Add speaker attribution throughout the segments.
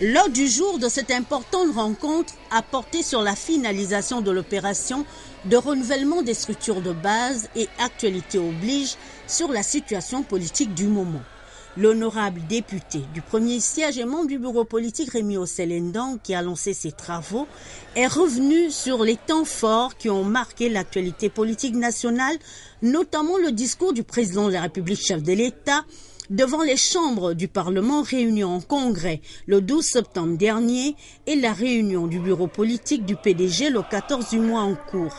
Speaker 1: L'ordre du jour de cette importante rencontre a porté sur la finalisation de l'opération de renouvellement des structures de base et actualité oblige sur la situation politique du moment. L'honorable député du premier siège et membre du bureau politique Rémi Osselendong, qui a lancé ses travaux, est revenu sur les temps forts qui ont marqué l'actualité politique nationale, notamment le discours du président de la République, chef de l'État, devant les chambres du Parlement réunies en congrès le 12 septembre dernier et la réunion du bureau politique du PDG le 14 du mois en cours.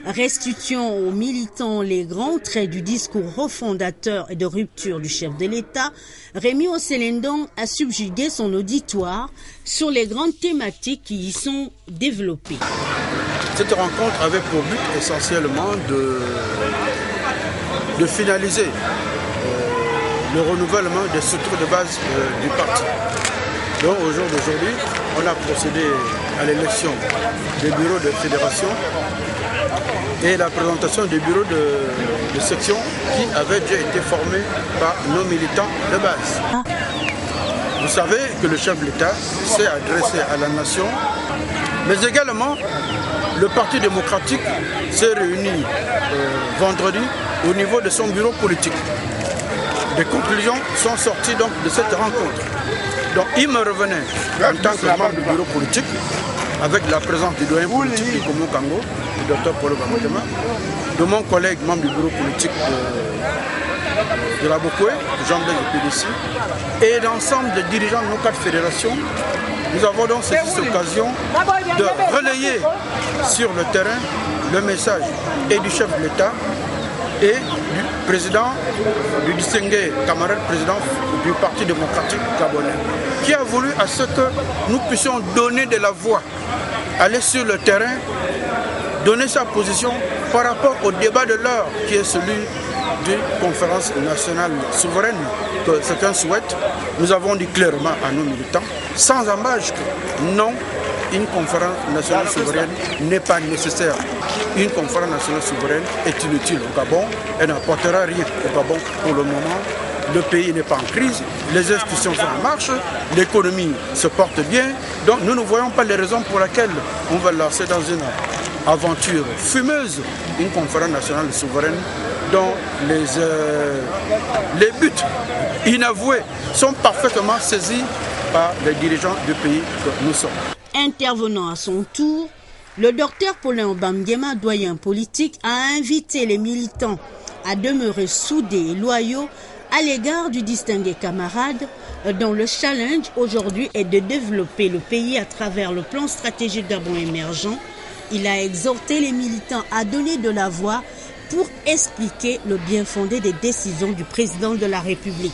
Speaker 1: Restituant aux militants les grands traits du discours refondateur et de rupture du chef de l'État, Rémi Osselendong a subjugué son auditoire sur les grandes thématiques qui y sont développées.
Speaker 2: Cette rencontre avait pour but essentiellement de finaliser le renouvellement des structures de base du parti. Donc au jour d'aujourd'hui, on a procédé à l'élection des bureaux de fédération et la présentation des bureaux de section qui avaient déjà été formés par nos militants de base. Vous savez que le chef de l'État s'est adressé à la nation, mais également le Parti démocratique s'est réuni vendredi au niveau de son bureau politique. Des conclusions sont sorties donc de cette rencontre. Donc il me revenait en tant que membre du bureau politique, avec la présence du doyen politique du Komo Kango, du Dr Paulo Bamatema, de mon collègue membre du bureau politique de la Bokoué, Jean-Blaise PDC, et l'ensemble des dirigeants de nos quatre fédérations. Nous avons donc saisi cette occasion de relayer sur le terrain le message et du chef de l'État et du président, du distingué camarade président du Parti démocratique gabonais, qui a voulu à ce que nous puissions donner de la voix, aller sur le terrain, donner sa position par rapport au débat de l'heure qui est celui d'une conférence nationale souveraine que certains souhaitent. Nous avons dit clairement à nos militants, sans embâche, que non, une conférence nationale souveraine n'est pas nécessaire. Une conférence nationale souveraine est inutile au Gabon, elle n'apportera rien au Gabon pour le moment. Le pays n'est pas en crise, les institutions sont en marche, l'économie se porte bien. Donc nous ne voyons pas les raisons pour lesquelles on va lancer dans une aventure fumeuse une conférence nationale souveraine dont les buts inavoués sont parfaitement saisis par les dirigeants du pays que nous sommes.
Speaker 1: Intervenant à son tour, le docteur Paulin Bamguema, doyen politique, a invité les militants à demeurer soudés et loyaux à l'égard du distingué camarade dont le challenge aujourd'hui est de développer le pays à travers le plan stratégique Gabon émergent. Il a exhorté les militants à donner de la voix pour expliquer le bien fondé des décisions du président de la République.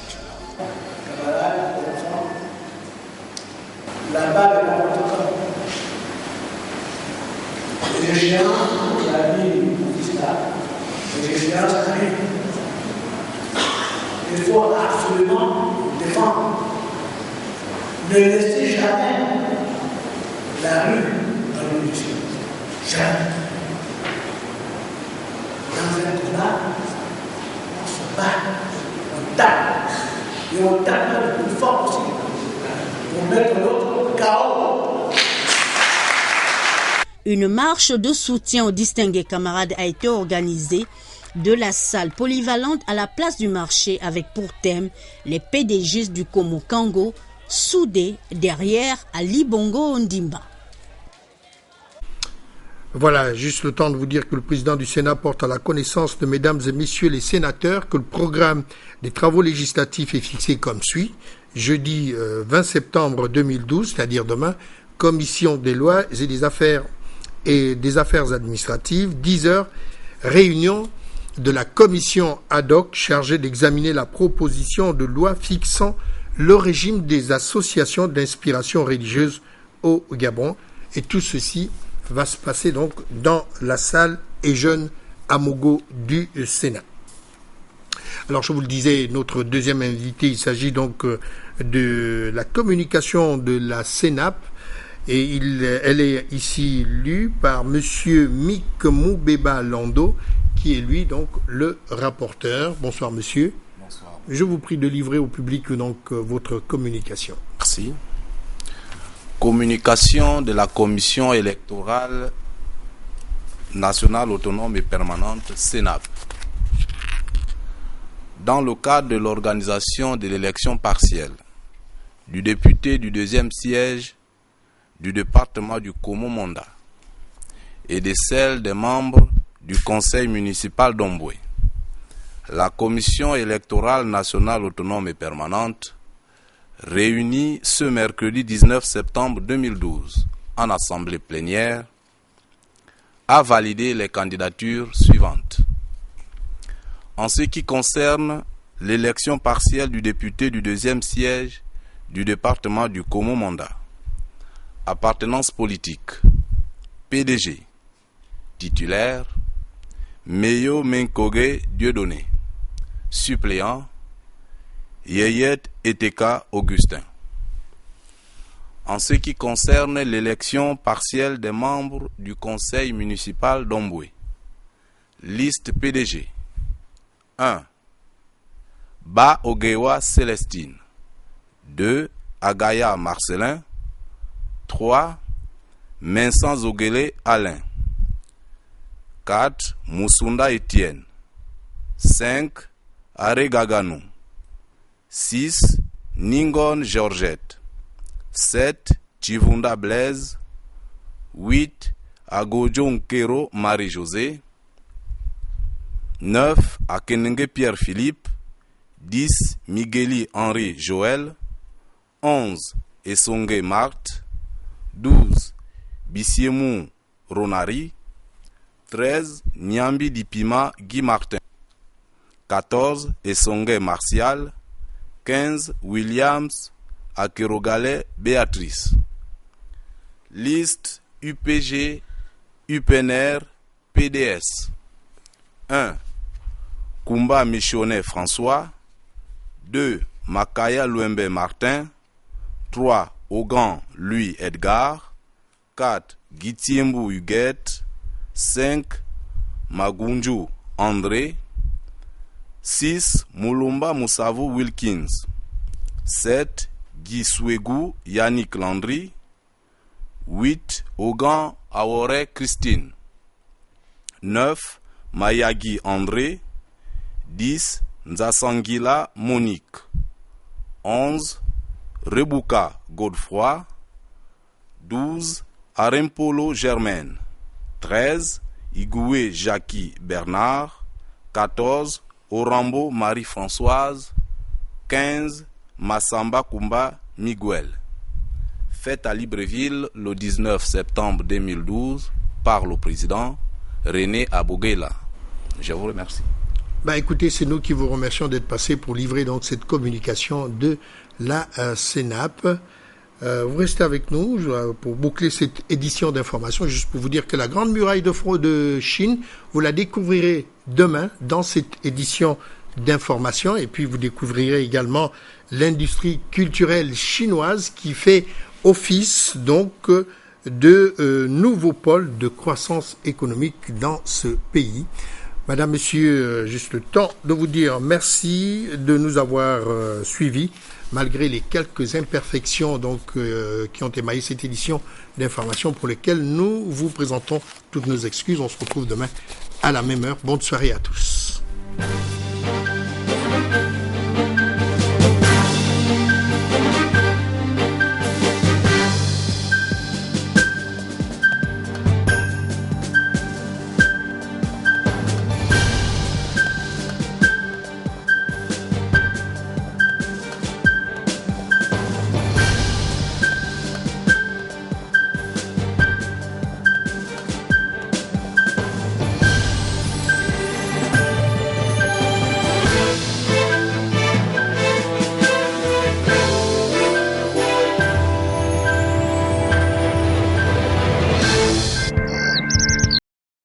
Speaker 3: Il faut absolument défendre. Ne laissez jamais la rue dans l'unité. Jamais. Dans un combat, on se bat, on tape. Et on tape le plus fort possible pour mettre l'autre KO.
Speaker 1: Une marche de soutien aux distingués camarades a été organisée de la salle polyvalente à la place du marché avec pour thème les PDG du Komo Kango soudés derrière Ali Bongo Ondimba.
Speaker 4: Voilà, juste le temps de vous dire que le président du Sénat porte à la connaissance de mesdames et messieurs les sénateurs que le programme des travaux législatifs est fixé comme suit. Jeudi 20 septembre 2012, c'est-à-dire demain, commission des lois et des affaires administratives, 10 heures, réunion de la commission ad hoc chargée d'examiner la proposition de loi fixant le régime des associations d'inspiration religieuse au Gabon. Et tout ceci va se passer donc dans la salle Ejeune Amogo du Sénat. Alors je vous le disais, notre deuxième invité, il s'agit donc de la communication de la CENAP. Et elle est ici lue par monsieur Mick Moubeba Lando, qui est lui donc le rapporteur. Bonsoir monsieur.
Speaker 5: Bonsoir.
Speaker 4: Je vous prie de livrer au public donc votre communication.
Speaker 5: Merci. Communication de la Commission électorale nationale autonome et permanente, CENAP. Dans le cadre de l'organisation de l'élection partielle du député du 2e siège du département du Komo-Monda et de celle des membres du conseil municipal d'Omboué, la Commission électorale nationale autonome et permanente, réunie ce mercredi 19 septembre 2012 en assemblée plénière, a validé les candidatures suivantes. En ce qui concerne l'élection partielle du député du 2e siège du département du Komo-Monda, appartenance politique, PDG, titulaire, Meyo Menkoge Dieudonné, suppléant, Yeyet Eteka Augustin. En ce qui concerne l'élection partielle des membres du conseil municipal d'Omboué, liste PDG. 1. Ba Ogewa Célestine. 2. Agaya Marcelin. 3. Vincent Zogele Alain. 4. Moussunda Etienne. 5. Are Gaganou. 6. Ningon Georgette. 7. Chivunda Blaise. 8. Agojo Nkero Marie-Josée. 9. Akenenge Pierre-Philippe. 10. Migueli Henri Joël. 11. Essonge Marthe. 12. Bissiemou Ronari. 13. Nyambi Dipima Guy Martin. 14. Essonge Martial. 15. Williams Akerogale Béatrice. Liste UPG, UPNR, PDS. 1. Kumba Michonnet François. 2. Makaya Louembe Martin. 3. Ogan Louis Edgar. 4. Gitiembu Huguette. 5. Magunju André. 6. Moulumba Moussavu Wilkins. 7. Guy Souegou Yannick Landry. 8. Ogan Awore Christine. 9. Mayagi André. 10. Nzasangila Monique. 11. Rebuka Godefroy. 12. Arempolo Germaine. 13. Igoué Jackie Bernard. 14. Orambo Marie-Françoise. 15. Massamba Kumba Miguel. Faite à Libreville le 19 septembre 2012 par le président René Aboguela. Je vous remercie.
Speaker 4: Écoutez, c'est nous qui vous remercions d'être passés pour livrer donc cette communication de la CENAP. Vous restez avec nous pour boucler cette édition d'information, juste pour vous dire que la Grande Muraille de Chine, vous la découvrirez demain dans cette édition d'information, et puis vous découvrirez également l'industrie culturelle chinoise qui fait office donc de nouveau pôle de croissance économique dans ce pays. Madame, Monsieur, juste le temps de vous dire merci de nous avoir suivis malgré les quelques imperfections donc qui ont émaillé cette édition d'information pour lesquelles nous vous présentons toutes nos excuses. On se retrouve demain à la même heure. Bonne soirée à tous.